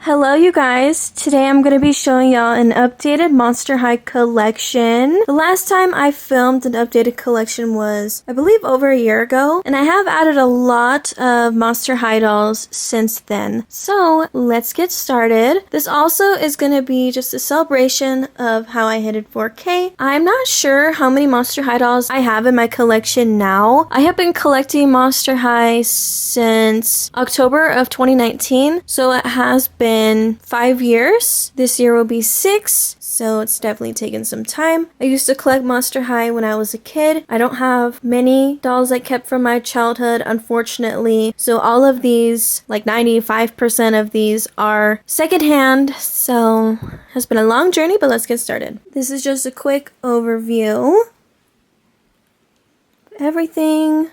Hello you guys, today I'm going to be showing y'all an updated Monster High collection. The last time I filmed an updated collection was, I believe, over a year ago, and I have added a lot of Monster High dolls since then. So let's get started. This also is going to be just a celebration of how I hit 4K. I'm not sure how many Monster High dolls I have in my collection now. I have been collecting Monster High since October of 2019, so it has been 5 years. This year will be 6, so it's definitely taken some time. I used to collect Monster High when I was a kid. I don't have many dolls I kept from my childhood, unfortunately, so all of these, like 95% of these, are secondhand, so it has been a long journey, but let's get started. This is just a quick overview. Everything.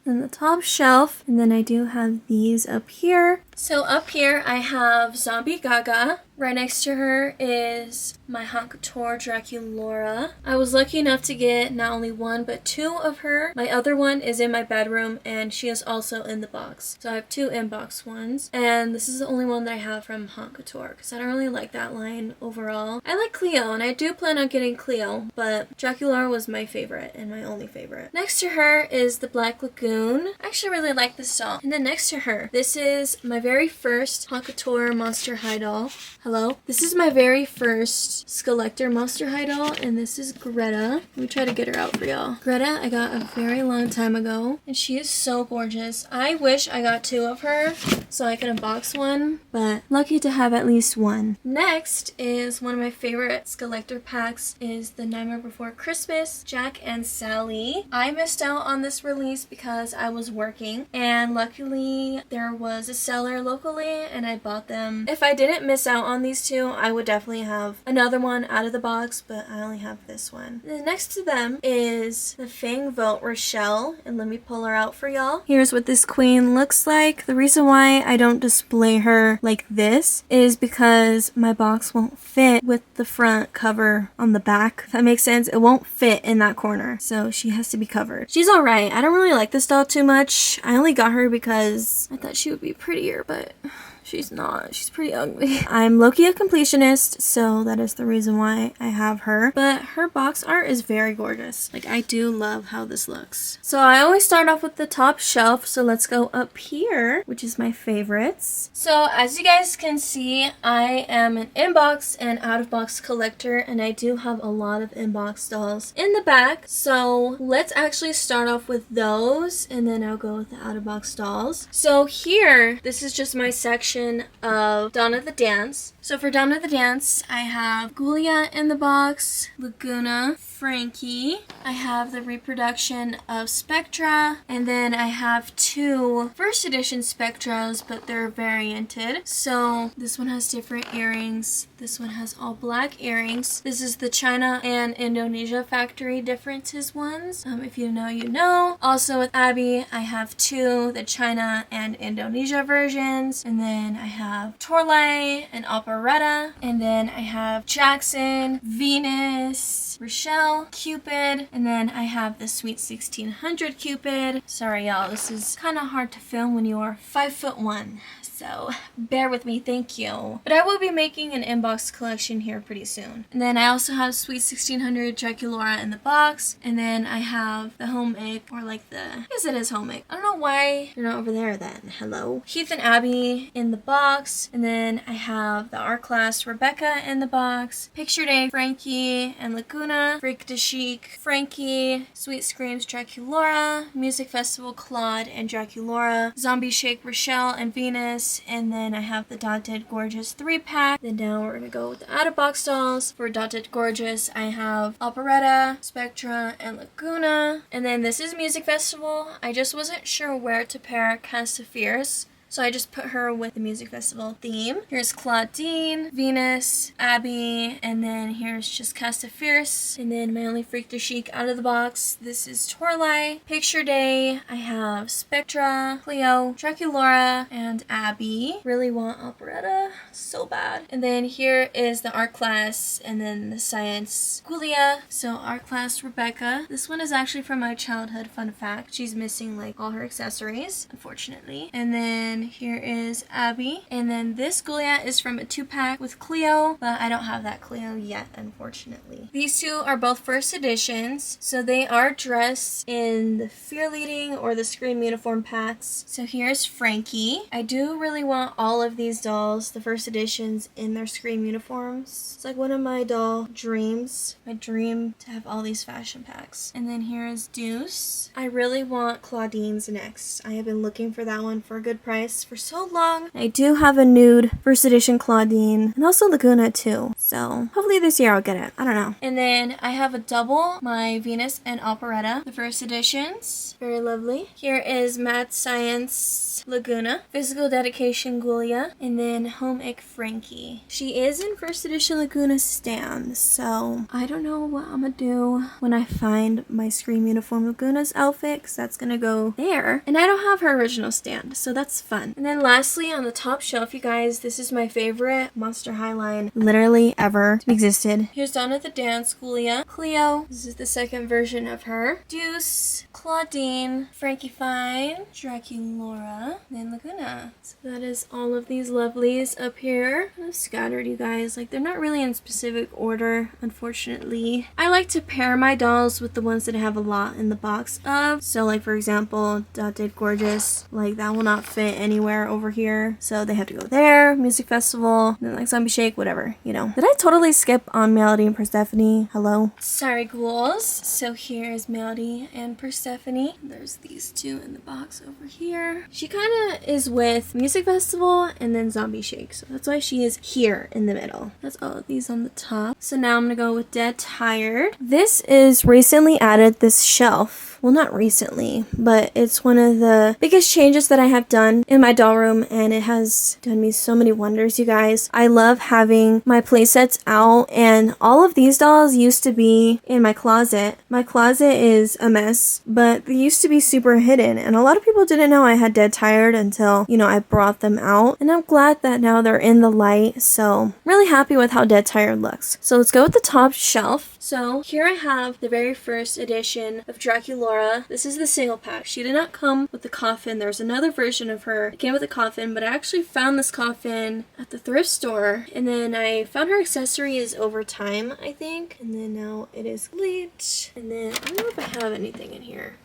And the top shelf, and then I do have these up here. So up here I have Zombie Gaga. Right next to her is my Haute Couture Draculaura. I was lucky enough to get not only one but 2 of her. My other one is in my bedroom and she is also in the box. So I have 2 in-box ones. And this is the only one that I have from Haute Couture because I don't really like that line overall. I like Cleo and I do plan on getting Cleo, but Draculaura was my favorite and my only favorite. Next to her is the Black Lagoon. I actually really like this doll. And then next to her, this is my very first Haute Couture Monster High doll. Hello. This is my very first Skeletor Monster High doll, and this is Greta. Let me try to get her out for y'all. Greta, I got a very long time ago, and she is so gorgeous. I wish I got 2 of her so I could unbox one, but lucky to have at least one. Next is one of my favorite Skeletor packs is the Nightmare Before Christmas, Jack and Sally. I missed out on this release because I was working, and luckily there was a seller locally, and I bought them. If I didn't miss out on these 2, I would definitely have another one out of the box, but I only have this one. And next to them is the Fang Vote Rochelle, and let me pull her out for y'all. Here's what this queen looks like. The reason why I don't display her like this is because my box won't fit with the front cover on the back. If that makes sense, it won't fit in that corner, so she has to be covered. She's alright. I don't really like this doll too much. I only got her because I thought she would be prettier, but she's not. She's pretty ugly. I'm low-key a completionist, so that is the reason why I have her. But her box art is very gorgeous. Like, I do love how this looks. So I always start off with the top shelf, so let's go up here, which is my favorites. So as you guys can see, I am an inbox and out-of-box collector, and I do have a lot of inbox dolls in the back. So let's actually start off with those, and then I'll go with the out-of-box dolls. So here, this is just my section of Dawn of the Dance. So for Dawn of the Dance, I have Ghoulia in the box, Laguna, Frankie. I have the reproduction of Spectra, and then I have 2 first edition Spectras, but they're varianted. So this one has different earrings. This one has all black earrings. This is the China and Indonesia factory differences ones. If you know, you know. Also with Abby, I have 2, the China and Indonesia versions, and then I have Torlai and Operetta, and then I have Jackson, Venus, Rochelle, Cupid, and then I have the Sweet 1600 Cupid. Sorry y'all, this is kind of hard to film when you are 5'1", so bear with me, thank you. But I will be making an inbox collection here pretty soon. And then I also have Sweet 1600 Draculaura in the box, and then I have the home egg, or like the, I guess it is home egg. I don't know why they're not over there then. Hello. Keith and Abby in the box, and then I have the art class Rebecca in the box, Picture Day Frankie and Laguna, Freak de Chic Frankie, Sweet Screams Draculaura, Music Festival Claude and Draculaura, Zombie Shake Rochelle and Venus, and then I have the Dot Dead Gorgeous 3-pack. Then now we're gonna go with the out-of-box dolls. For Dot Dead Gorgeous, I have Operetta, Spectra, and Laguna. And then this is Music Festival. I just wasn't sure where to pair Cast of Fierce, So I just put her with the music festival theme. Here's Claudine, Venus, Abby, and then here's just Cast of Fierce. And then my only freak the chic out of the box. This is Torlai, Picture Day. I have Spectra, Cleo, Draculaura, and Abby. Really want Operetta so bad. And then here is the art class, and then the science Gulia. So art class Rebecca. This one is actually from my childhood, fun fact. She's missing like all her accessories, unfortunately. And then here is Abby. And then this Gulia is from a 2-pack with Cleo, but I don't have that Cleo yet, unfortunately. These two are both first editions, so they are dressed in the Fear Leading or the Scream uniform packs. So here's Frankie. I do really want all of these dolls, the first editions, in their Scream uniforms. It's like one of my doll dreams. My dream to have all these fashion packs. And then here is Deuce. I really want Claudine's next. I have been looking for that one for a good price for so long. I do have a nude first edition Claudine and also Laguna too. So hopefully this year I'll get it. I don't know. And then I have a double, my Venus and Operetta, the first editions. Very lovely. Here is Mad Science Laguna, Physical Dedication Gulia, and then Home Ec Frankie. She is in first edition Laguna stand, so I don't know what I'm gonna do when I find my Scream uniform Laguna's outfit, because that's gonna go there. And I don't have her original stand, so that's fun. And then lastly, on the top shelf, you guys, this is my favorite Monster High line literally ever existed. Here's Donna the Dance Gulia, Cleo. This is the second version of her. Deuce, Claudine, Frankie Fine, Draculaura, and Laguna. So that is all of these lovelies up here. Kind of scattered, you guys. Like, they're not really in specific order, unfortunately. I like to pair my dolls with the ones that I have a lot in the box of. So, like, for example, Dot Did Gorgeous. Like, that will not fit anywhere over here. So they have to go there. Music Festival. Then, like, Zombie Shake, whatever, you know. Did I totally skip on Melody and Persephone? Hello? Sorry, ghouls. So here is Melody and Persephone. There's these two in the box over here. She kind of is with Music Festival and then Zombie Shake. So that's why she is here in the middle. That's all of these on the top. So now I'm gonna go with Dead Tired. This is recently added this shelf. Well, not recently, but it's one of the biggest changes that I have done in my doll room, and it has done me so many wonders, you guys. I love having my playsets out, and all of these dolls used to be in my closet. My closet is a mess, but they used to be super hidden, and a lot of people didn't know I had Dead Tired until, you know, I brought them out, and I'm glad that now they're in the light, so I'm really happy with how Dead Tired looks. So let's go with the top shelf. So here I have the very first edition of Draculaura. This is the single pack. She did not come with the coffin. There's another version of her. It came with a coffin, but I actually found this coffin at the thrift store, and then I found her accessories over time, I think, and then now it is complete. And then I don't know if I have anything in here.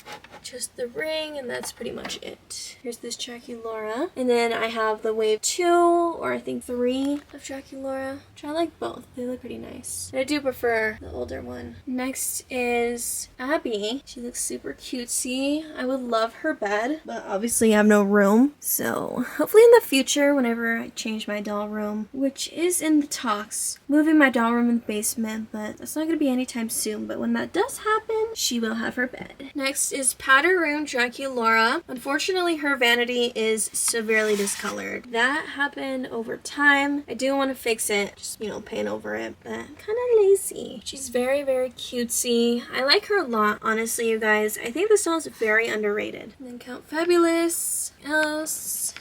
Just the ring, and that's pretty much it. Here's this Draculaura, and then I have the wave 2 or I think 3 of Draculaura, which I like both. They look pretty nice. But I do prefer the older one. Next is Abby. She looks super cutesy. I would love her bed, but obviously I have no room. So hopefully in the future, whenever I change my doll room, which is in the talks, moving my doll room in the basement, but that's not going to be anytime soon. But when that does happen, she will have her bed. Next is Powder Room Draculaura. Unfortunately, her vanity is severely discolored. That happened over time. I do want to fix it, just, you know, paint over it, but I'm kind of lazy. She's very, very cutesy. I like her a lot, honestly, you guys. I think this doll is very underrated. And then Count Fabulous. Else,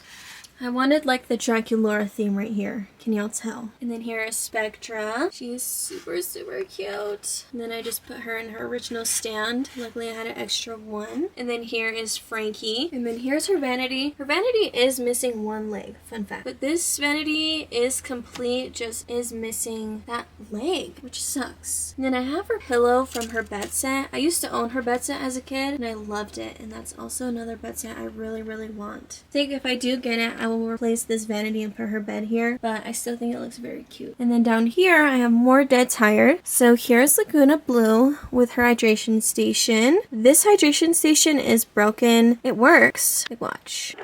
I wanted like the Draculaura theme right here. Can y'all tell? And then here is Spectra. She's super, super cute. And then I just put her in her original stand. Luckily I had an extra one. And then here is Frankie. And then here's her vanity. Her vanity is missing one leg. Fun fact. But this vanity is complete, just is missing that leg, which sucks. And then I have her pillow from her bed set. I used to own her bed set as a kid and I loved it. And that's also another bed set I really, really want. I think if I do get it, I will replace this vanity and put her bed here. But I still think it looks very cute. And then down here I have more Dead Tired. So here's Laguna Blue with her hydration station. This hydration station is broken. It works. Like, watch.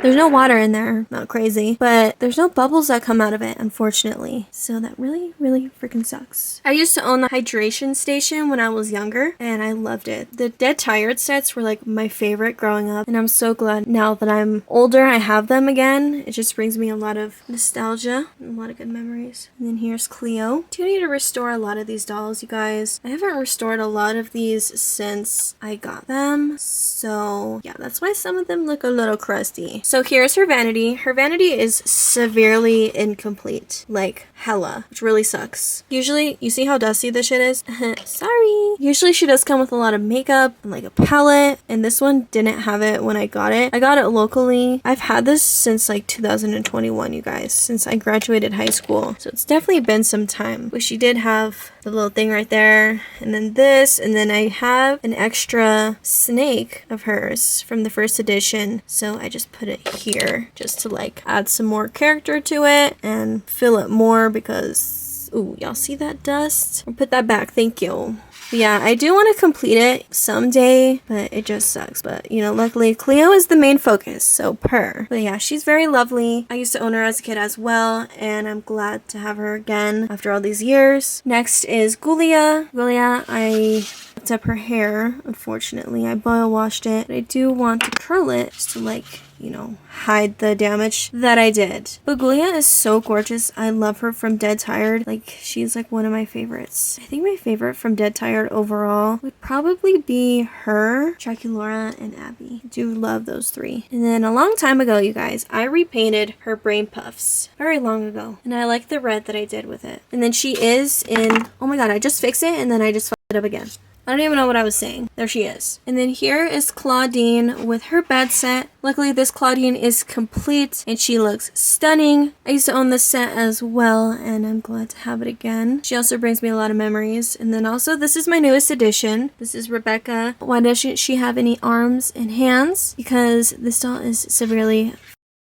There's no water in there, not crazy, but there's no bubbles that come out of it, unfortunately. So that really, really freaking sucks. I used to own the hydration station when I was younger, and I loved it. The Dead Tired sets were like my favorite growing up, and I'm so glad now that I'm older I have them again. It just brings me a lot of nostalgia and a lot of good memories. And then here's Cleo. I do need to restore a lot of these dolls, you guys. I haven't restored a lot of these since I got them, so yeah, that's why some of them look a little crusty. So here's her vanity. Her vanity is severely incomplete, like hella, which really sucks. Usually, you see how dusty this shit is? Sorry. Usually she does come with a lot of makeup and like a palette, and this one didn't have it when I got it. I got it locally. I've had this since like 2021, you guys, since I graduated high school. So it's definitely been some time. But she did have the little thing right there, and then this, and then I have an extra snake of hers from the first edition. So I just put it here just to like add some more character to it and fill it more because, ooh, y'all see that dust? I'll put that back, thank you. But yeah, I do want to complete it someday, but it just sucks. But, you know, luckily Cleo is the main focus, so per. But yeah, she's very lovely. I used to own her as a kid as well, and I'm glad to have her again after all these years. Next is Gulia. Gulia, I fucked up her hair, unfortunately. I boil washed it, but I do want to curl it just to like, you know, hide the damage that I did. But Gulia is so gorgeous. I love her from Dead Tired. Like, she's like one of my favorites. I think my favorite from Dead Tired overall would probably be her, Draculaura, and Abby. I do love those three. And then a long time ago, you guys, I repainted her brain puffs. Very long ago. And I like the red that I did with it. And then she is in, oh my god, I just fixed it and then I just fucked it up again. I don't even know what I was saying. There she is. And then here is Claudine with her bed set. Luckily, this Claudine is complete and she looks stunning. I used to own this set as well, and I'm glad to have it again. She also brings me a lot of memories. And then also, this is my newest addition. This is Rebecca. Why doesn't she have any arms and hands? Because this doll is severely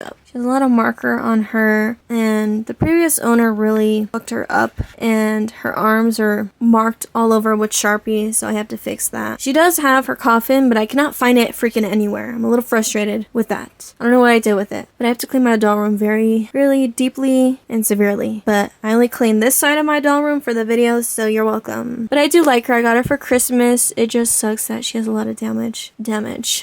up. She has a lot of marker on her, and the previous owner really fucked her up, and her arms are marked all over with Sharpie, so I have to fix that. She does have her coffin, but I cannot find it freaking anywhere. I'm a little frustrated with that. I don't know what I did with it, but I have to clean my doll room very, really deeply and severely. But I only cleaned this side of my doll room for the video, so you're welcome. But I do like her. I got her for Christmas. It just sucks that she has a lot of damage,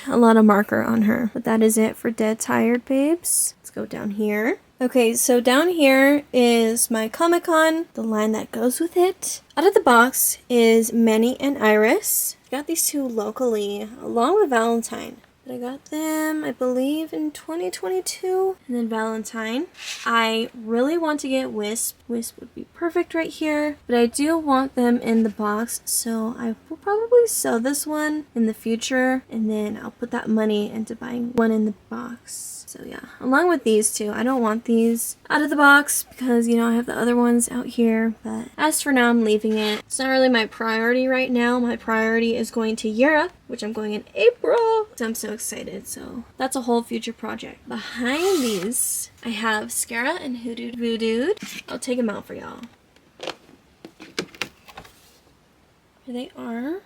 a lot of marker on her. But that is it for Dead Tired babes. Let's go down here. Okay, so down here is my Comic-Con, the line that goes with it. Out of the box is Manny and Iris. I got these two locally, along with Valentine. But I got them, I believe, in 2022. And then Valentine. I really want to get Wisp. Wisp would be perfect right here. But I do want them in the box, so I will probably sell this one in the future. And then I'll put that money into buying one in the box. So yeah, along with these two. I don't want these out of the box because, you know, I have the other ones out here. But as for now, I'm leaving it. It's not really my priority right now. My priority is going to Europe, which I'm going in April. So I'm so excited. So that's a whole future project. Behind these, I have Scara and Hoodoo Voodoo. I'll take them out for y'all. Here they are.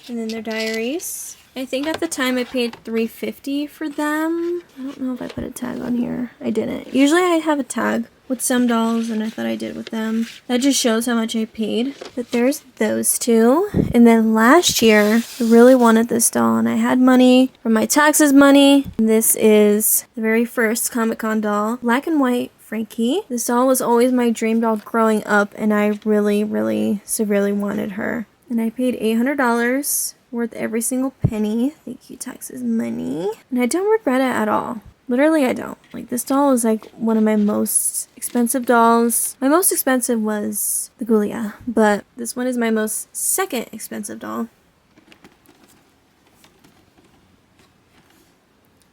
And then their diaries. I think at the time I paid $3.50 for them. I don't know if I put a tag on here. I didn't. Usually I have a tag with some dolls, and I thought I did with them. That just shows how much I paid. But there's those two. And then last year, I really wanted this doll, and I had money from my taxes money. And this is the very first Comic-Con doll. Black and white Frankie. This doll was always my dream doll growing up, and I really, really severely wanted her. And I paid $800. Worth every single penny. Thank you, taxes money. And I don't regret it at all. Literally, I don't. Like, this doll is like one of my most expensive dolls. My most expensive was the Gulia, but this one is my most second expensive doll.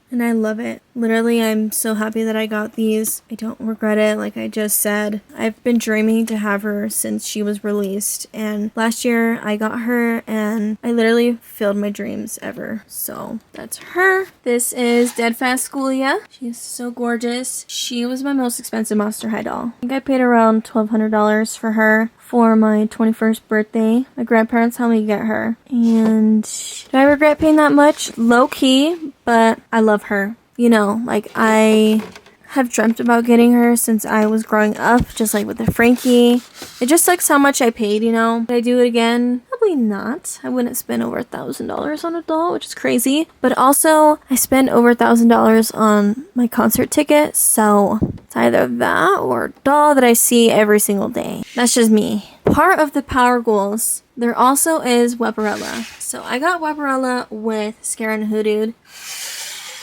And I love it. Literally, I'm so happy that I got these. I don't regret it, like I just said. I've been dreaming to have her since she was released. And last year, I got her, and I literally fulfilled my dreams ever. So, that's her. This is Deadfast Schoolia. She's so gorgeous. She was my most expensive Monster High doll. I think I paid around $1,200 for her for my 21st birthday. My grandparents helped me get her. And do I regret paying that much? Low key, but I love her you know, like I have dreamt about getting her since I was growing up, just like with the Frankie. It just sucks how much I paid, you know. Would I do it again? Probably not. I wouldn't spend over $1,000 on a doll, which is crazy. But also, I spent over $1,000 on my concert ticket, so it's either that or a doll that I see every single day. That's just me. Part of the Power Goals, there also is Weparella. So I got Weparella with Scaris and Hoodoo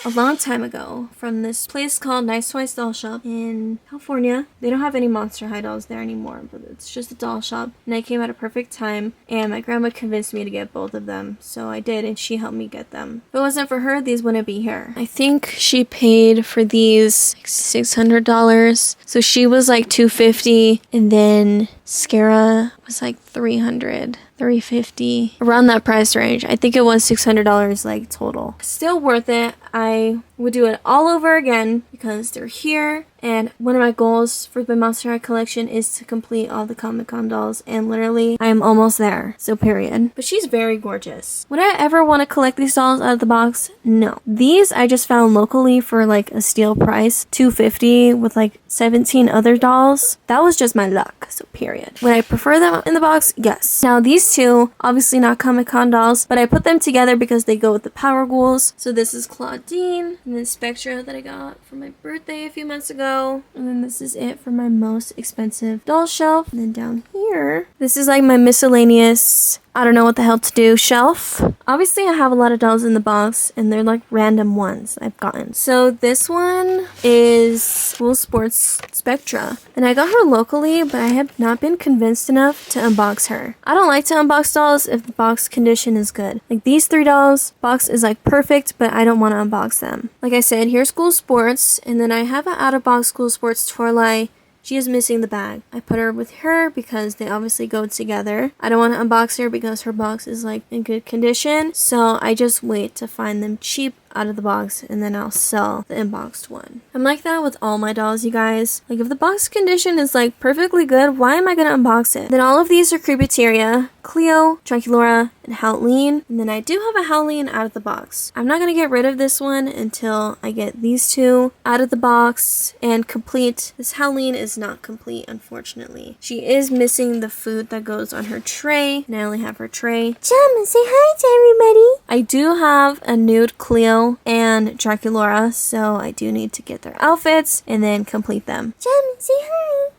a long time ago from this place called Nice Toys Doll Shop in California. They don't have any Monster High dolls there anymore, but it's just a doll shop. And I came at a perfect time, and my grandma convinced me to get both of them. So I did, and she helped me get them. If it wasn't for her, these wouldn't be here. I think she paid for these like $600. So she was like $250, and then Scara was like $300. $350, around that price range. I think it was $600 like total. Still worth it. I would do it all over again because they're here, and one of my goals for the Monster High collection is to complete all the Comic-Con dolls, and literally I am almost there, so period. But she's very gorgeous. Would I ever want to collect these dolls out of the box? No. These I just found locally for like a steal price, $250, with like 17 other dolls. That was just my luck, so period. Would I prefer them in the box? Yes. Now these two, obviously not Comic-Con dolls, but I put them together because they go with the Power Ghouls. So this is Claudine, and then Spectra that I got for my birthday a few months ago. And then this is it for my most expensive doll shelf. And then down here, this is like my miscellaneous, I don't know what the hell to do shelf. Obviously I have a lot of dolls in the box, and they're like random ones I've gotten. So this one is School Sports Spectra, and I got her locally, but I have not been convinced enough to unbox her. I don't like to unbox dolls if the box condition is good. Like these three dolls, box is like perfect, but I don't want to unbox them. Like I said, here's School Sports, and then I have an out-of-box School Sports Torlai. She is missing the bag. I put her with her because they obviously go together. I don't want to unbox her because her box is like in good condition. So I just wait to find them cheap out of the box, and then I'll sell the unboxed one. I'm like that with all my dolls, you guys. Like if the box condition is like perfectly good, why am I gonna unbox it? Then all of these are Creepateria, Cleo, Draculaura, and Howleen. And then I do have a Howleen out of the box. I'm not gonna get rid of this one until I get these two out of the box and complete. This Howleen is not complete, unfortunately. She is missing the food that goes on her tray, and I only have her tray. Jam, say hi to everybody. I do have a nude Cleo and Draculaura, so I do need to get their outfits and then complete them. Jam, say hi.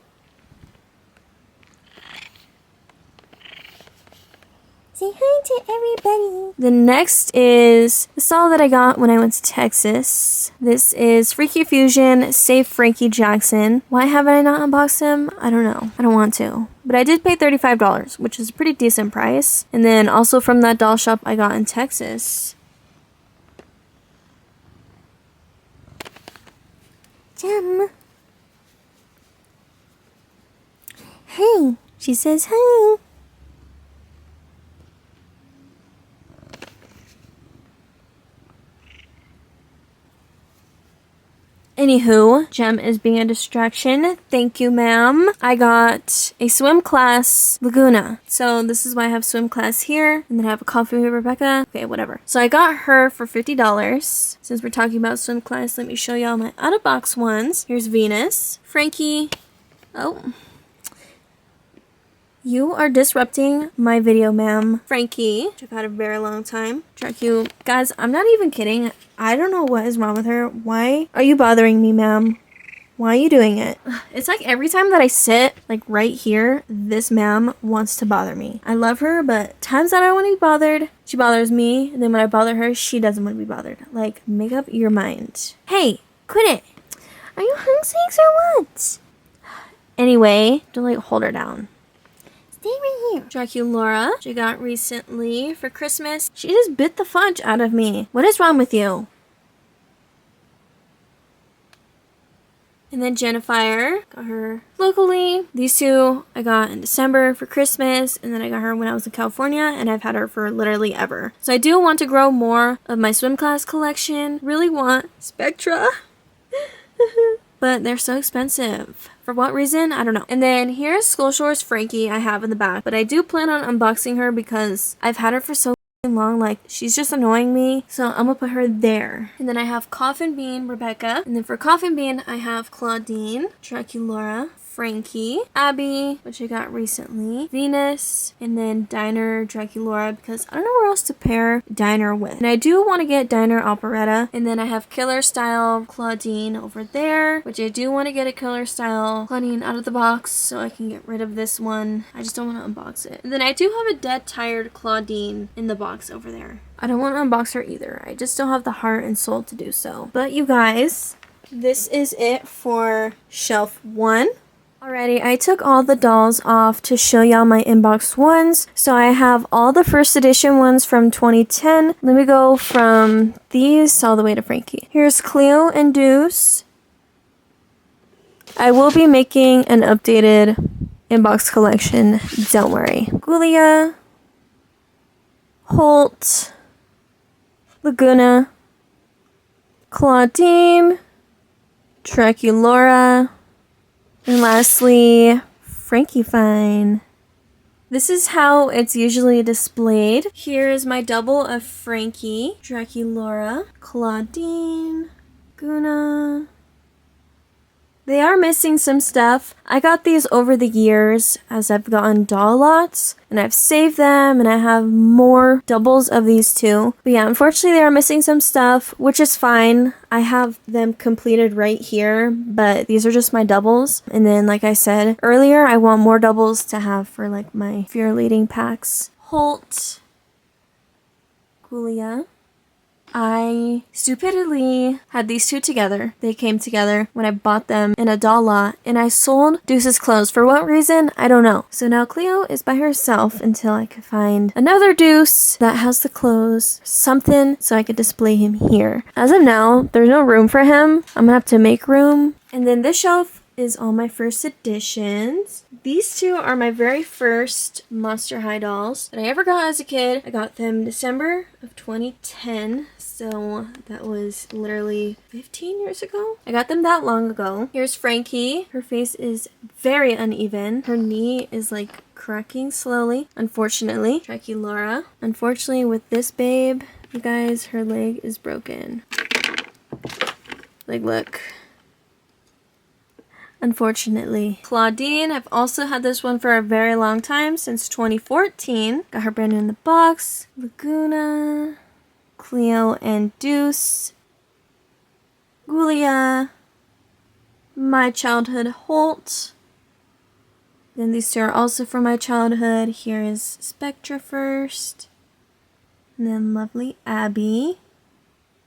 Say hi to everybody. The next is the doll that I got when I went to Texas. This is Freaky Fusion Save Frankie Jackson. Why haven't I not unboxed him? I don't know. I don't want to. But I did pay $35, which is a pretty decent price. And then also from that doll shop I got in Texas. Jam. Hey. She says hi. Anywho, Gem is being a distraction. Thank you, ma'am. I got a swim class Laguna. So this is why I have swim class here. And then I have a coffee with Rebecca. Okay, whatever. So I got her for $50. Since we're talking about swim class, let me show y'all my out-of-box ones. Here's Venus. Frankie. Oh. You are disrupting my video, ma'am. Frankie, which I've had a very long time. Dracu. Guys, I'm not even kidding. I don't know what is wrong with her. Why are you bothering me, ma'am? Why are you doing it? It's like every time that I sit, like right here, this ma'am wants to bother me. I love her, but times that I want to be bothered, she bothers me. And then when I bother her, she doesn't want to be bothered. Like, make up your mind. Hey, quit it. Are you hungry or what? Anyway, don't like hold her down. Stay right here. Draculaura, she got recently for Christmas. She just bit the fudge out of me. What is wrong with you? And then Jennifer, got her locally. These two I got in December for Christmas, and then I got her when I was in California, and I've had her for literally ever. So I do want to grow more of my swim class collection. Really want Spectra. But they're so expensive. For what reason? I don't know. And then here's Skull Shores Frankie I have in the back. But I do plan on unboxing her because I've had her for so long, like she's just annoying me, so I'm gonna put her there. And then I have Coffin Bean, Rebecca, and then for Coffin Bean I have Claudine, Draculaura, Frankie, Abby, which I got recently, Venus, and then Diner, Draculaura, because I don't know where else to pair Diner with. And I do want to get Diner Operetta, and then I have Killer Style Claudine over there, which I do want to get a Killer Style Claudine out of the box so I can get rid of this one. I just don't want to unbox it. And then I do have a Dead Tired Claudine in the box over there. I don't want to unbox her either. I just don't have the heart and soul to do so. But you guys, this is it for shelf 1. Alrighty, I took all the dolls off to show y'all my inbox ones. So I have all the first edition ones from 2010. Let me go from these all the way to Frankie. Here's Cleo and Deuce. I will be making an updated inbox collection, don't worry. Gulia, Holt, Laguna, Claudine, Draculaura, and lastly, Frankie Fine. This is how it's usually displayed. Here is my double of Frankie, Draculaura, Claudine, Guna. They are missing some stuff. I got these over the years as I've gotten doll lots, and I've saved them, and I have more doubles of these too. But yeah, unfortunately they are missing some stuff, which is fine. I have them completed right here, but these are just my doubles. And then, like I said earlier, I want more doubles to have for like my Fear Leading packs. Holt, Julia. I stupidly had these two together. They came together when I bought them in a doll lot, and I sold Deuce's clothes. For what reason? I don't know. So now Cleo is by herself until I could find another Deuce that has the clothes, something, so I could display him here. As of now, there's no room for him. I'm gonna have to make room. And then this shelf is all my first editions. These two are my very first Monster High dolls that I ever got as a kid. I got them December of 2010, so that was literally 15 years ago. I got them that long ago. Here's Frankie. Her face is very uneven. Her knee is like cracking slowly, unfortunately. Draculaura. Unfortunately with this babe, you guys, her leg is broken. Like, look. Unfortunately. Claudine, I've also had this one for a very long time, since 2014. Got her brand new in the box. Laguna, Cleo and Deuce, Gulia, My Childhood Holt. Then these two are also from my childhood. Here is Spectra first, and then lovely Abby.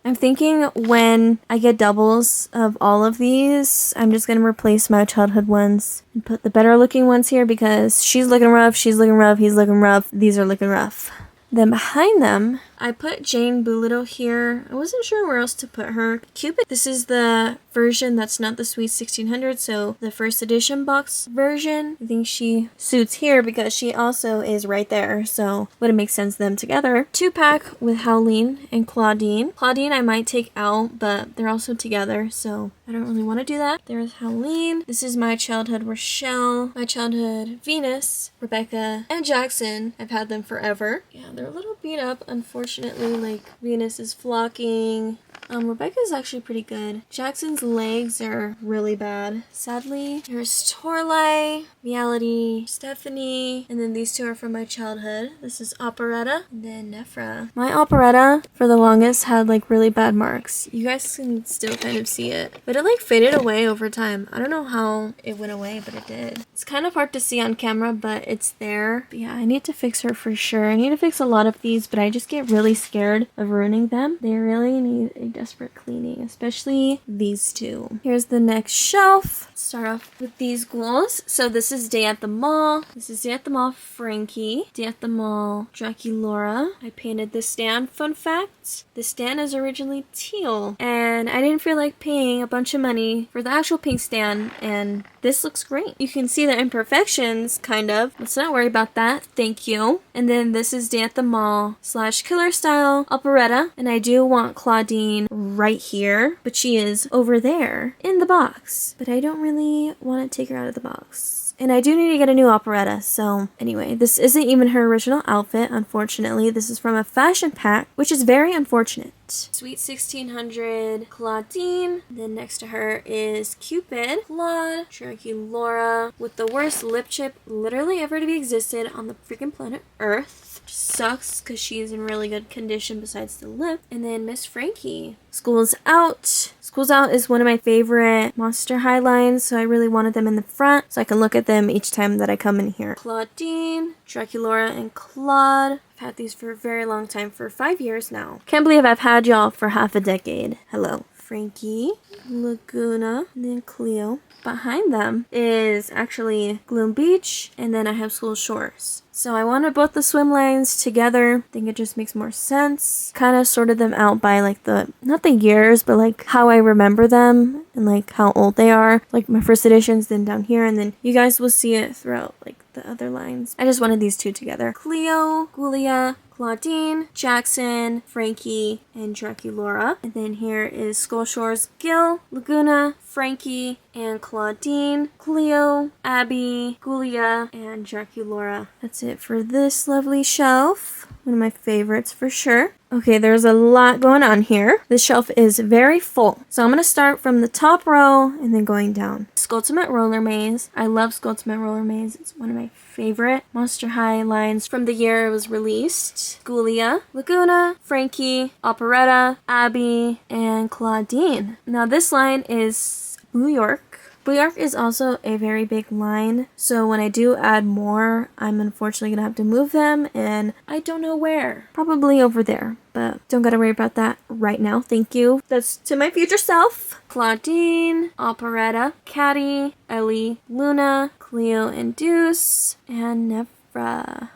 I'm thinking when I get doubles of all of these, I'm just going to replace my childhood ones and put the better looking ones here because she's looking rough, she's looking rough, he's looking rough, these are looking rough. Then behind them, I put Jane Boolittle here. I wasn't sure where else to put her. Cupid, this is the version that's not the Sweet 1600, so the first edition box version. I think she suits here because she also is right there, so would it make sense them together. 2-pack with Howleen and Claudine. Claudine I might take out, but they're also together, so I don't really want to do that. There's Howleen. This is my childhood Rochelle, my childhood Venus, Rebecca, and Jackson. I've had them forever. Yeah, they're a little beat up, unfortunately. Like, Venus is flocking. Rebecca's actually pretty good. Jackson's legs are really bad, sadly. Here's Torlai, Reality, Stephanie, and then these two are from my childhood. This is Operetta, and then Nephra. My Operetta, for the longest, had like really bad marks. You guys can still kind of see it, but it like faded away over time. I don't know how it went away, but it did. It's kind of hard to see on camera, but it's there. But yeah, I need to fix her for sure. I need to fix a lot of these, but I just get really scared of ruining them. They really need a desperate cleaning, especially these two. Here's the next shelf. Start off with these ghouls. So this is Day at the Mall. This is Day at the Mall Frankie. Day at the Mall Draculaura. I painted this stand. Fun fact, the stand is originally teal, and I didn't feel like paying a bunch of money for the actual pink stand, and this looks great. You can see the imperfections, kind of. Let's not worry about that. Thank you. And then this is Day at the Mall / Killer Style Operetta, and I do want Claudine right here, but she is over there in the box. But I don't really want to take her out of the box. And I do need to get a new operetta. So anyway, this isn't even her original outfit, unfortunately. This is from a fashion pack, which is very unfortunate. Sweet 1600 Claudine. Then next to her is Cupid, Claude, Draculaura with the worst lip chip literally ever to be existed on the freaking planet Earth. Sucks because she's in really good condition besides the lip. And then Miss Frankie. School's Out. School's Out is one of my favorite Monster High lines, so I really wanted them in the front so I can look at them each time that I come in here. Claudine, Draculaura, and Claude. I've had these for a very long time, for 5 years now. Can't believe I've had y'all for half a decade. Hello. Frankie, Laguna, and then Cleo. Behind them is actually Gloom Beach, and then I have School Shores. So I wanted both the swim lines together. I think it just makes more sense. Kind of sorted them out by like not the years, but like how I remember them and like how old they are. Like my first editions, then down here, and then you guys will see it throughout like the other lines. I just wanted these two together. Cleo, Gulia, Claudine, Jackson, Frankie, and Draculaura. And then here is Skull Shores, Gil, Laguna, Frankie, and Claudine, Cleo, Abby, Gulia, and Draculaura. That's it for this lovely shelf. One of my favorites for sure. Okay, there's a lot going on here. This shelf is very full. So I'm going to start from the top row and then going down. Skulltimate Roller Maze. I love Skulltimate Roller Maze. It's one of my favorite Monster High lines from the year it was released. Gulia, Laguna, Frankie, Operetta, Abby, and Claudine. Now this line is Blue York. Blue York is also a very big line, so when I do add more, I'm unfortunately gonna have to move them, and I don't know where. Probably over there, but don't gotta worry about that right now. Thank you. That's to my future self. Claudine, Operetta, Caddy, Ellie, Luna, Cleo and Deuce, and Nephra.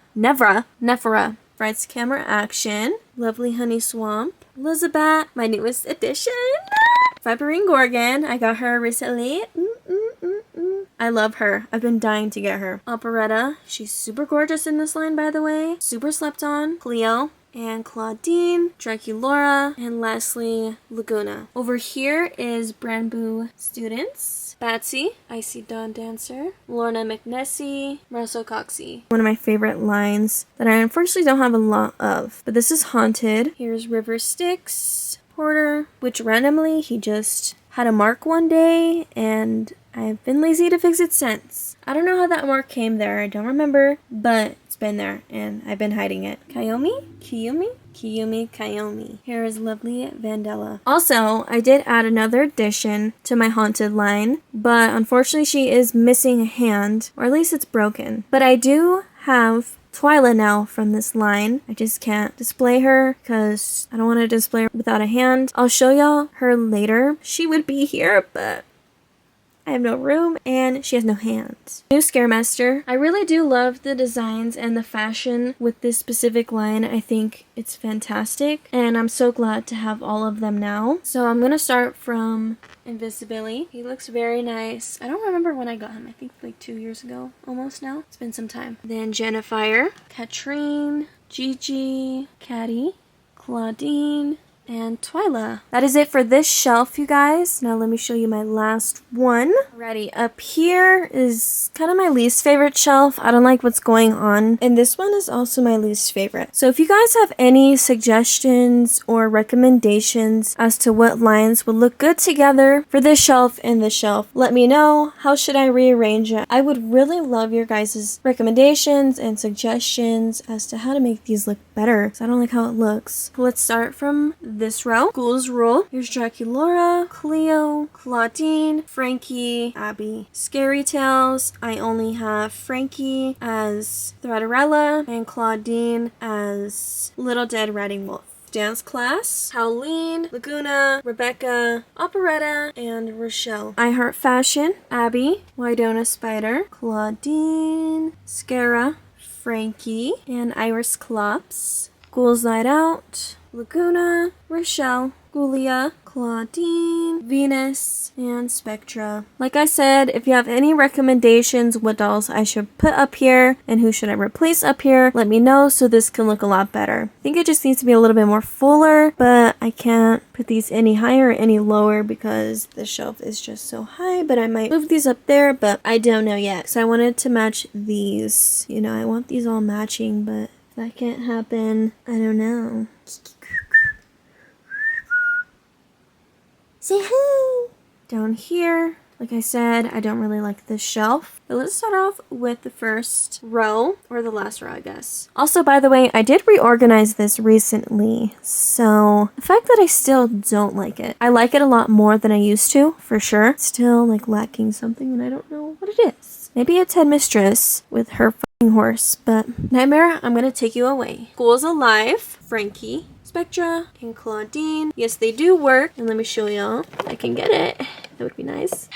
Frights Camera Action, Lovely Honey Swamp, Elizabeth, my newest addition, Viperine Gorgon. I got her recently. I love her. I've been dying to get her. Operetta. She's super gorgeous in this line, by the way. Super slept on. Cleo and Claudine, Draculaura, and lastly, Laguna. Over here is Brand Students. Batsy, Icy Dawn Dancer, Lorna McNessie, Russell Coxey. One of my favorite lines that I unfortunately don't have a lot of, but this is Haunted. Here's River Styx, Porter, which randomly he just had a mark one day, and I've been lazy to fix it since. I don't know how that mark came there, I don't remember, but it's been there, and I've been hiding it. Kiyumi, Kayomi. Here is Lovely Vandella. Also, I did add another addition to my Haunted line, but unfortunately she is missing a hand, or at least it's broken. But I do have Twyla now from this line. I just can't display her because I don't want to display her without a hand. I'll show y'all her later. She would be here, but I have no room and she has no hands. New Scaremaster. I really do love the designs and the fashion with this specific line. I think it's fantastic and I'm so glad to have all of them now. So I'm gonna start from Invisibility. He looks very nice. I don't remember when I got him. I think like 2 years ago almost now. It's been some time. Then Jennifer, Katrine, Gigi, Caddy, Claudine, and Twyla. That is it for this shelf, you guys. Now let me show you my last one. Alrighty, up here is kind of my least favorite shelf. I don't like what's going on. And this one is also my least favorite. So if you guys have any suggestions or recommendations as to what lines would look good together for this shelf and this shelf, let me know. How should I rearrange it? I would really love your guys' recommendations and suggestions as to how to make these look better, because I don't like how it looks. Let's start from this row. Ghouls Rule. Here's Draculaura, Cleo, Claudine, Frankie, Abby. Scary Tales. I only have Frankie as Threadarella and Claudine as Little Dead Riding Wolf. Dance Class, Howleen, Laguna, Rebecca, Operetta, and Rochelle. I Heart Fashion, Abby, Wydona Spider, Claudine, Scara, Frankie, and Iris Klops. Ghouls Night Out, Laguna, Rochelle, Julia, Claudine, Venus, and Spectra. Like I said, if you have any recommendations what dolls I should put up here and who should I replace up here, let me know so this can look a lot better. I think it just needs to be a little bit more fuller, but I can't put these any higher or any lower because the shelf is just so high, but I might move these up there, but I don't know yet. So I wanted to match these. You know, I want these all matching, but if that can't happen, I don't know. Say hi! Down here, like I said, I don't really like this shelf. But let's start off with the first row, or the last row, I guess. Also, by the way, I did reorganize this recently. So, the fact that I still don't like it. I like it a lot more than I used to, for sure. Still, like, lacking something, and I don't know what it is. Maybe it's Headmistress with her fucking horse, but Nightmare, I'm gonna take you away. School's alive, Frankie, Spectra, and Claudine. Yes, they do work. And let me show y'all. If I can get it. That would be nice.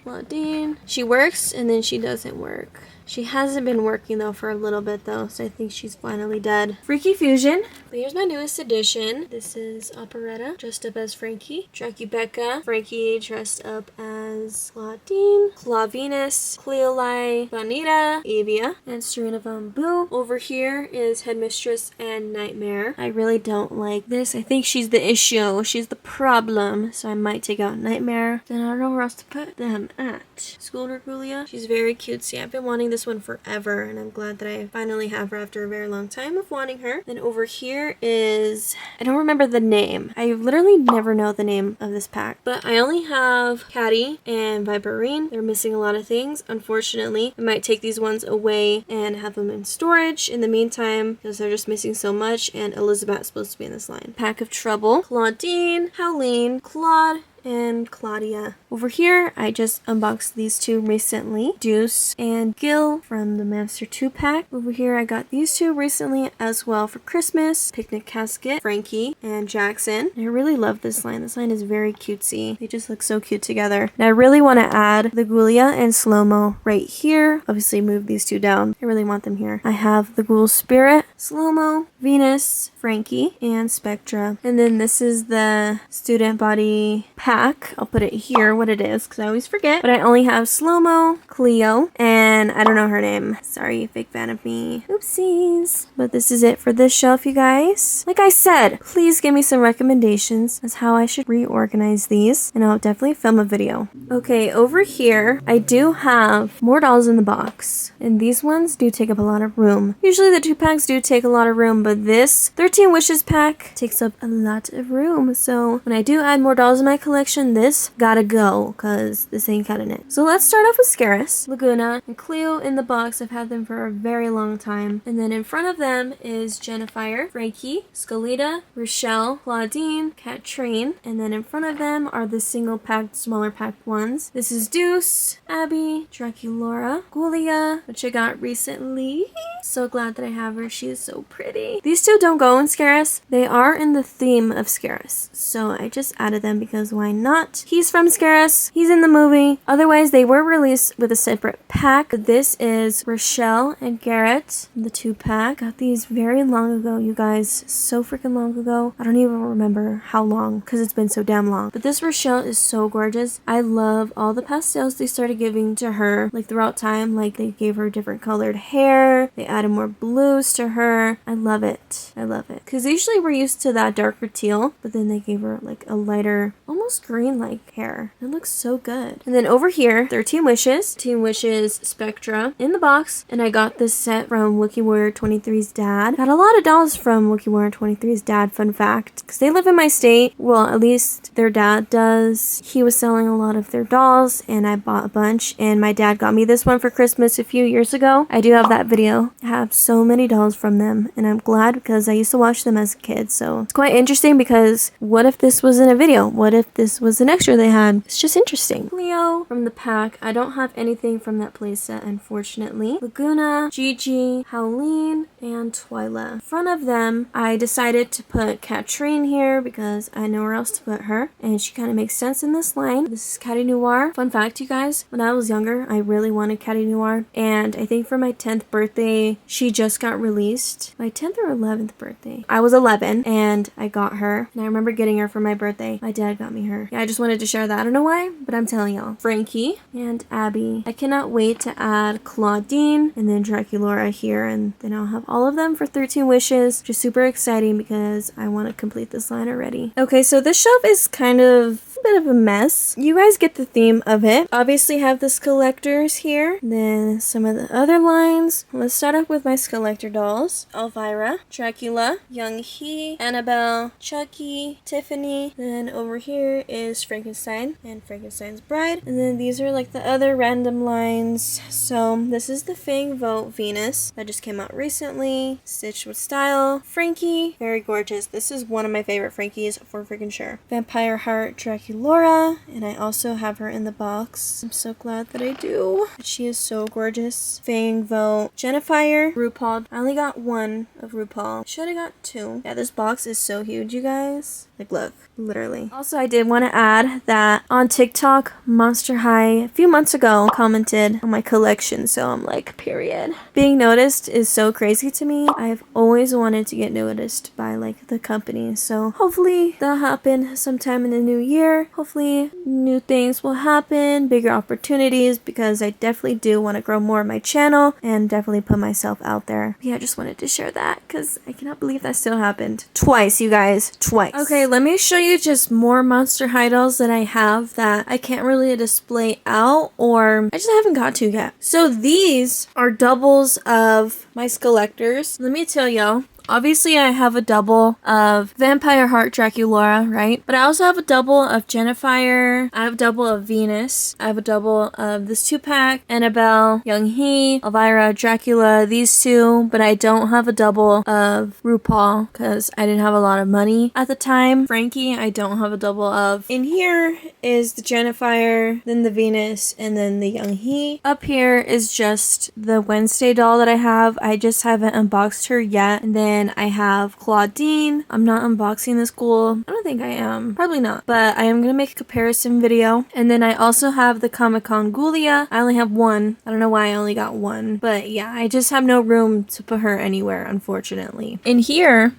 Claudine. She works and then she doesn't work. She hasn't been working though for a little bit though, so I think she's finally dead. Freaky Fusion. But here's my newest addition. This is Operetta, dressed up as Frankie. Dracubecca. Frankie dressed up as Claudine. Clavinus. Cleoli. Vanita. Avia. And Serena Von Boo. Over here is Headmistress and Nightmare. I really don't like this. I think she's the issue. She's the problem. So I might take out Nightmare. Then I don't know where else to put them at. School Regalia. She's very cutesy. I've been wanting this one forever, and I'm glad that I finally have her after a very long time of wanting her. Then over here is, I don't remember the name. I literally never know the name of this pack, but I only have Caddy and Viperine. They're missing a lot of things. Unfortunately, I might take these ones away and have them in storage in the meantime because they're just missing so much, and Elizabeth's supposed to be in this line. Pack of Trouble, Claudine, Howleen, Claude, and Claudia. Over here, I just unboxed these two recently. Deuce and Gil from the Master 2 pack. Over here, I got these two recently as well for Christmas. Picnic Casket, Frankie, and Jackson. And I really love this line. This line is very cutesy. They just look so cute together. And I really want to add the Ghoulia and Slow-Mo right here. Obviously, move these two down. I really want them here. I have the Ghoul Spirit, Slow-Mo, Venus, Frankie, and Spectra. And then this is the Student Body pack. I'll put it here, what it is, because I always forget. But I only have Slow-Mo, Cleo, and I don't know her name. Sorry, fake fan of me. Oopsies. But this is it for this shelf, you guys. Like I said, please give me some recommendations as how I should reorganize these, and I'll definitely film a video. Okay, over here, I do have more dolls in the box, and these ones do take up a lot of room. Usually the 2 packs do take a lot of room, but this 13 Wishes pack takes up a lot of room. So when I do add more dolls in my collection, this gotta go because this ain't cutting it. So let's start off with Scaris, Laguna, and Cleo in the box. I've had them for a very long time. And then in front of them is Jennifer, Frankie, Scalita, Rochelle, Claudine, Katrine. And then in front of them are the single packed, smaller packed ones. This is Deuce, Abby, Draculaura, Ghoulia, which I got recently. So glad that I have her. She is so pretty. These two don't go in Scaris. They are in the theme of Scaris. So I just added them because why not? He's from Scaris. He's in the movie. Otherwise, they were released with a separate pack. This is Rochelle and Garrett, the 2 pack. Got these very long ago, you guys. So freaking long ago. I don't even remember how long because it's been so damn long. But this Rochelle is so gorgeous. I love all the pastels they started giving to her like throughout time. Like they gave her different colored hair. They added more blues to her. I love it. I love it. Because usually we're used to that darker teal, but then they gave her like a lighter, almost green-like hair. It looks so good. And then over here, 13 Wishes. 13 Wishes Spectra in the box. And I got this set from Wookiee Warrior 23's dad. Got a lot of dolls from Wookiee Warrior 23's dad, fun fact. Because they live in my state. Well, at least their dad does. He was selling a lot of their dolls, and I bought a bunch. And my dad got me this one for Christmas a few years ago. I do have that video. I have so many dolls from them, and I'm glad because I used to watch them as a kid. So it's quite interesting because what if this was in a video? What if this was an extra they had? It's just interesting. Cleo from the pack. I don't have anything from that playset. set, unfortunately. Laguna, Gigi, Howleen, and Twyla. In front of them, I decided to put Katrine here because I know where else to put her, and she kind of makes sense in this line. This is Caddy Noir. Fun fact, you guys, when I was younger, I really wanted Caddy Noir, and I think for my 10th birthday, she just got released. My 10th or 11th birthday. I was 11, and I got her, and I remember getting her for my birthday. My dad got me her. Yeah, I just wanted to share that. I don't know why, but I'm telling y'all. Frankie and Abby. I cannot wait to add Claudine and then Draculaura here, and then I'll have all of them for 13 wishes, which is super exciting because I want to complete this line already. Okay, so this shelf is kind of a bit of a mess. You guys get the theme of it. Obviously have the Skelectors here, then some of the other lines. Let's start off with my Skelector dolls. Elvira, Dracula, Young He, Annabelle, Chucky, Tiffany. Then over here is Frankenstein and Frankenstein's bride. And then these are like the other random lines. So this is the Fang Vote Venus that just came out recently. Stitched with style. Frankie, very gorgeous. This is one of my favorite Frankies for freaking sure. Vampire Heart Draculaura, and I also have her in the box. I'm so glad that I do. She is so gorgeous. Fang Vote Jennifer, RuPaul. I only got one of RuPaul. Should have got two. Yeah, this box is so huge, you guys. Like, look, literally. Also, I did want to add that on TikTok, Monster High a few months ago commented on my collection, so I'm like, period. Being noticed is so crazy to me. I've always wanted to get noticed by like the company, so hopefully that'll happen sometime in the new year. Hopefully new things will happen, bigger opportunities, because I definitely do want to grow more of my channel and definitely put myself out there. Yeah, I just wanted to share that because I cannot believe that still happened. Twice, you guys. Twice. Okay, let me show you just more Monster High dolls that I have that I can't really display out or I just haven't got to yet. So these are doubles of my Skelectors. Let me tell y'all. Obviously, I have a double of Vampire Heart Draculaura, right? But I also have a double of Jennifer. I have a double of Venus. I have a double of this 2-pack, Annabelle, Young He, Elvira, Dracula, these two. But I don't have a double of RuPaul because I didn't have a lot of money at the time. Frankie, I don't have a double of. In here is the Jennifer, then the Venus, and then the Young He. Up here is just the Wednesday doll that I have. I just haven't unboxed her yet. And then I have Claudine. I'm not unboxing this ghoul. I don't think I am. Probably not. But I am going to make a comparison video. And then I also have the Comic-Con Ghoulia. I only have one. I don't know why I only got one. But yeah, I just have no room to put her anywhere, unfortunately. In here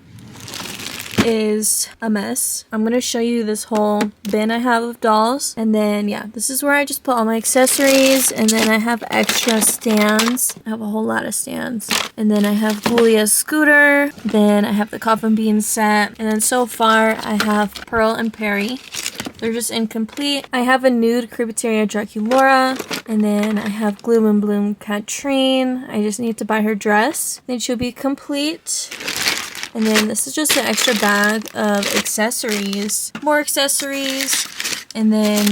is a mess. I'm gonna show you this whole bin I have of dolls, and then yeah, this is where I just put all my accessories, and then I have extra stands. I have a whole lot of stands, and then I have Ghoulia's scooter, then I have the Coffin Bean set, and then so far I have Pearl and Perry. They're just incomplete. I have a nude Creepiteria Draculaura, and then I have Gloom and Bloom Katrine. I just need to buy her dress, then she'll be complete. And then this is just an extra bag of accessories. More accessories. And then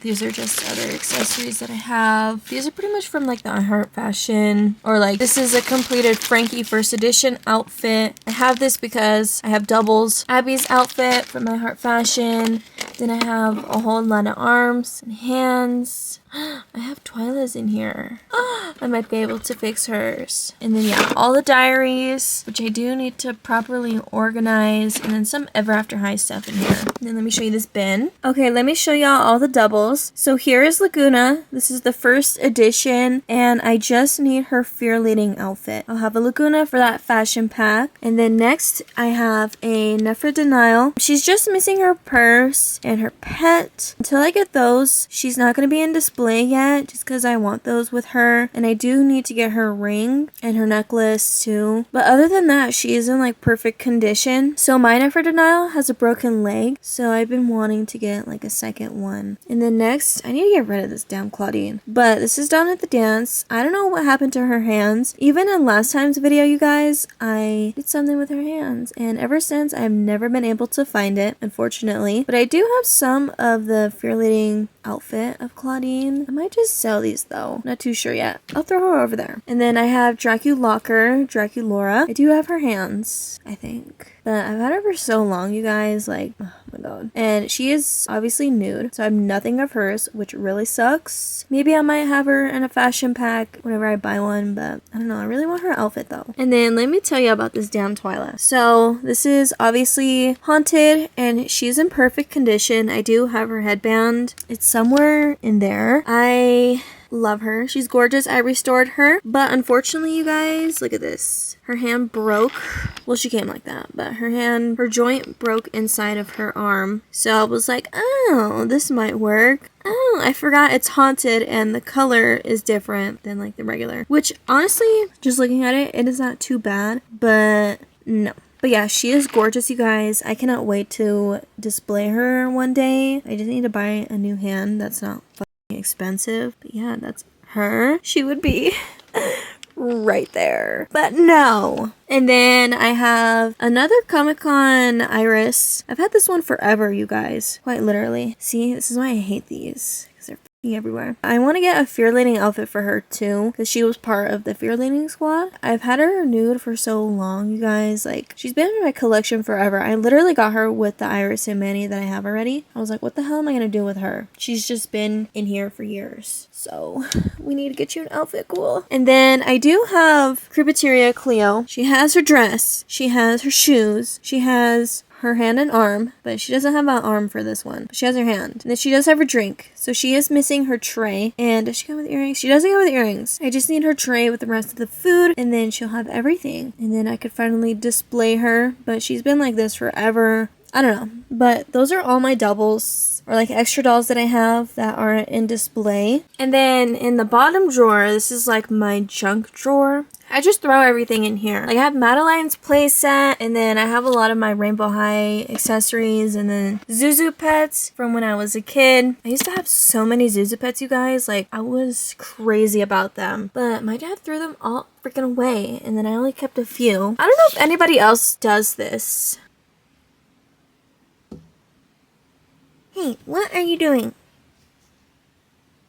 these are just other accessories that I have. These are pretty much from like the I Heart Fashion. Or like this is a completed Frankie first edition outfit. I have this because I have doubles. Abby's outfit from My Heart Fashion. Then I have a whole lot of arms and hands. I have Twyla's in here. I might be able to fix hers. And then yeah, all the diaries, which I do need to properly organize. And then some Ever After High stuff in here. And then let me show you this bin. Okay, let me show y'all all the doubles. So here is Laguna. This is the first edition. And I just need her Fear Leading outfit. I'll have a Laguna for that fashion pack. And then next I have a Nephra Denial. She's just missing her purse and her pet. Until I get those, she's not going to be in display yet, just because I want those with her, and I do need to get her ring and her necklace too. But other than that, she is in like perfect condition. So my Nephra Denial has a broken leg, so I've been wanting to get like a second one. And then next, I need to get rid of this damn Claudine. But this is done at the dance. I don't know what happened to her hands. Even in last time's video, you guys, I did something with her hands, and ever since I've never been able to find it, unfortunately. But I do have some of the Fear Leading outfit of Claudine. I might just sell these though. Not too sure yet. I'll throw her over there. And then I have Draculaura. I do have her hands, I think. but I've had her for so long, you guys, like, oh my god. And she is obviously nude, so I have nothing of hers, which really sucks. Maybe I might have her in a fashion pack whenever I buy one, but I don't know. I really want her outfit though. And then let me tell you about this damn Twyla. So this is obviously haunted and she's in perfect condition. I do have her headband. It's somewhere in there. I love her. She's gorgeous. I restored her, but unfortunately, you guys, look at this. Her hand broke. Well, she came like that, but her joint broke inside of her arm. So I was like, oh, this might work. Oh, I forgot it's haunted and the color is different than like the regular, which honestly, just looking at it, it is not too bad, but no. But yeah, she is gorgeous, you guys. I cannot wait to display her one day. I just need to buy a new hand that's not expensive. But yeah, that's her. She would be right there. But no. And then I have another Comic-Con iris. I've had this one forever, you guys. Quite literally. See, this is why I hate these. Because they're f***ing everywhere. I want to get a Fear Leading outfit for her too. Because she was part of the Fear Leading squad. I've had her nude for so long, you guys. Like, she's been in my collection forever. I literally got her with the Iris and Manny that I have already. I was like, what the hell am I going to do with her? She's just been in here for years. So, we need to get you an outfit, cool. And then I do have Creepateria Cleo. She has her dress. She has her shoes. She has her hand and arm, but she doesn't have an arm for this one. She has her hand. And then she does have her drink. So she is missing her tray. And does she come with earrings? She doesn't come with earrings. I just need her tray with the rest of the food, and then she'll have everything. And then I could finally display her, but she's been like this forever. I don't know. But those are all my doubles, or like extra dolls that I have that are in display. And then in the bottom drawer, this is like my junk drawer. I just throw everything in here. Like I have Madeline's playset, and then I have a lot of my Rainbow High accessories, and then Zuzu pets from when I was a kid. I used to have so many Zuzu pets, you guys. Like I was crazy about them, but my dad threw them all freaking away, and then I only kept a few. I don't know if anybody else does this. Hey, what are you doing?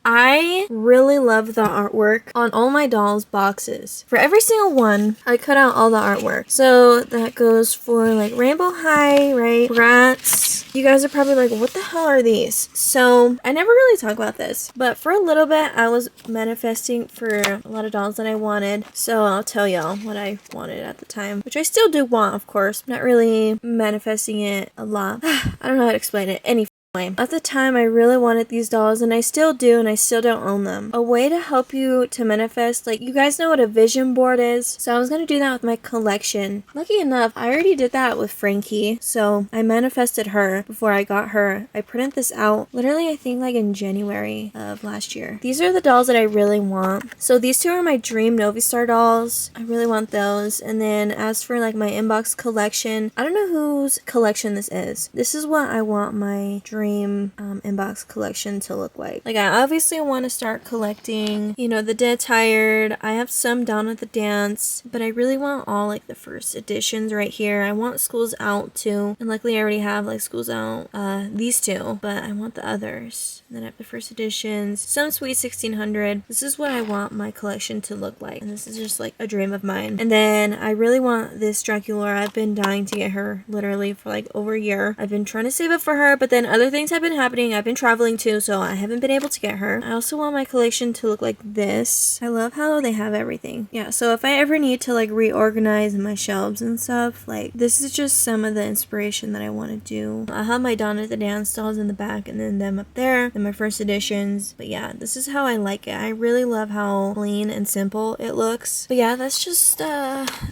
I really love the artwork on all my dolls boxes. For every single one, I cut out all the artwork. So that goes for like Rainbow High, right? Bratz. You guys are probably like, what the hell are these? So I never really talk about this, but for a little bit, I was manifesting for a lot of dolls that I wanted. So I'll tell y'all what I wanted at the time, which I still do want, of course. Not really manifesting it a lot. I don't know how to explain it. At the time, I really wanted these dolls, and I still do, and I still don't own them. A way to help you to manifest, like, you guys know what a vision board is? So I was going to do that with my collection. Lucky enough, I already did that with Frankie, so I manifested her before I got her. I printed this out, literally, I think, like, in January of last year. These are the dolls that I really want. So these two are my dream Novistar dolls. I really want those. And then as for, like, my inbox collection, I don't know whose collection this is. This is what I want my dream inbox collection to look like. Like I obviously want to start collecting, you know, the Dead Tired. I have some Down at the Dance, but I really want all like the first editions right here. I want Schools Out too, and luckily I already have like Schools Out, these two, but I want the others. And then I have the first editions, some Sweet 1600. This is what I want my collection to look like, and this is just like a dream of mine. And then I really want this Dracula. I've been dying to get her literally for like over a year. I've been trying to save up for her, but then other things have been happening. I've been traveling too, so I haven't been able to get her. I also want my collection to look like this. I love how they have everything. Yeah, so if I ever need to like reorganize my shelves and stuff, like this is just some of the inspiration that I want to do. I have my Dawn at the Dance dolls in the back, and then them up there, and my first editions. But yeah, this is how I like it. I really love how clean and simple it looks. But yeah, that's just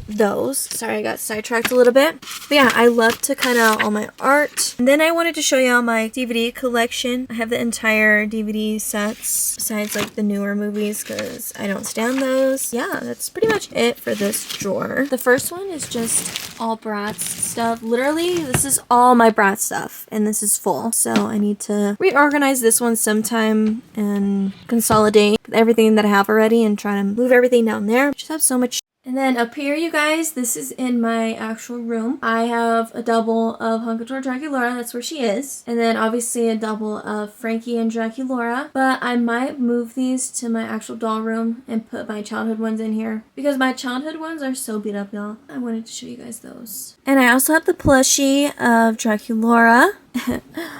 those. Sorry, I got sidetracked a little bit. But yeah, I love to cut out all my art. And then I wanted to show y'all my DVD collection. I have the entire DVD sets besides like the newer movies because I don't stand those. Yeah, that's pretty much it for this drawer. The first one is just all Bratz stuff. Literally, this is all my Bratz stuff, and this is full. So I need to reorganize this one sometime and consolidate everything that I have already and try to move everything down there. I just have so much. And then up here, you guys, this is in my actual room. I have a double of Hunk of Tour Draculaura. That's where she is. And then obviously a double of Frankie and Draculaura. But I might move these to my actual doll room and put my childhood ones in here. Because my childhood ones are so beat up, y'all. I wanted to show you guys those. And I also have the plushie of Draculaura.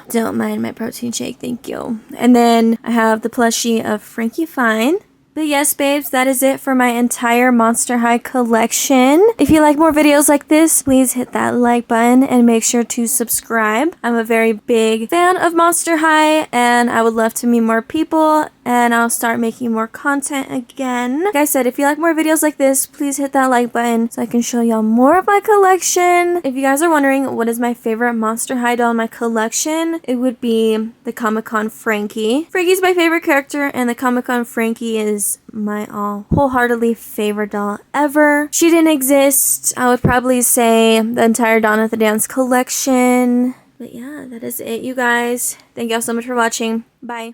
Don't mind my protein shake, thank you. And then I have the plushie of Frankie Fine. But yes, babes, that is it for my entire Monster High collection. If you like more videos like this, please hit that like button and make sure to subscribe. I'm a very big fan of Monster High, and I would love to meet more people, and I'll start making more content again. Like I said, if you like more videos like this, please hit that like button so I can show y'all more of my collection. If you guys are wondering what is my favorite Monster High doll in my collection, it would be the Comic-Con Frankie. Frankie's my favorite character, and the Comic-Con Frankie is my wholeheartedly favorite doll ever. She didn't exist, I would probably say the entire Dawn of the Dance collection. But yeah, that is it, you guys. Thank y'all so much for watching. Bye.